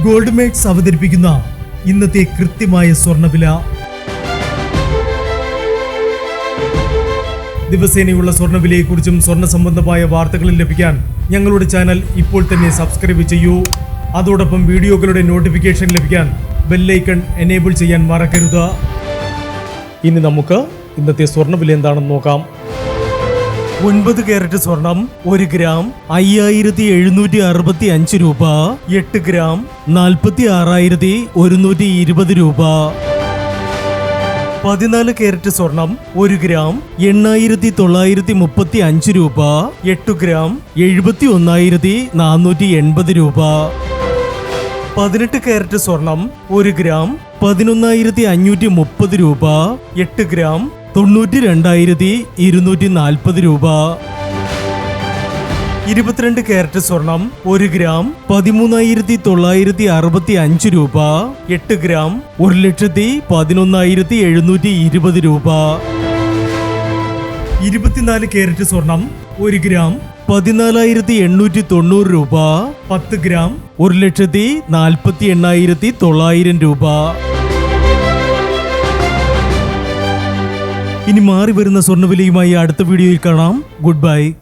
Gold makes അവതരിപ്പിക്കുന്ന ഇന്നത്തെ കൃത്യമായ സ്വർണ്ണവില. ദിവസേനയുള്ള സ്വർണ്ണവിലയെക്കുറിച്ചും സ്വർണ്ണ സംബന്ധമായ വാർത്തകളും ലഭിക്കാൻ ഞങ്ങളുടെ ചാനൽ ഇപ്പോൾ തന്നെ സബ്സ്ക്രൈബ് ചെയ്യൂ. അതോടൊപ്പം വീഡിയോകളുടെ നോട്ടിഫിക്കേഷൻ ലഭിക്കാൻ ബെല്ലൈക്കൺ എനേബിൾ ചെയ്യാൻ മറക്കരുത്. ഇനി നമുക്ക് ഇന്നത്തെ സ്വർണ്ണവില എന്താണെന്ന് നോക്കാം. 9 കാരറ്റ് സ്വർണം 1 ഗ്രാം 5765 രൂപ. 8 ഗ്രാം 46,120 രൂപ. 14 കാരറ്റ് സ്വർണം 1 ഗ്രാം 8,935 രൂപ. 8 ഗ്രാം 71,480 രൂപ. 18 കാരറ്റ് സ്വർണം 1 ഗ്രാം 11,530 രൂപ. 8 ഗ്രാം 92,240 രൂപ. 22 കാരറ്റ് സ്വർണം 1 ഗ്രാം 13,965 രൂപ. 8 ഗ്രാം 1,11,720 രൂപ. 24 കാരറ്റ് സ്വർണം 1 ഗ്രാം 14,890 രൂപ. 10 ഗ്രാം 1,48,900 രൂപ. ഇനി മാറി വരുന്ന സ്വർണ്ണവിലയുമായി അടുത്ത വീഡിയോയിൽ കാണാം. Good bye.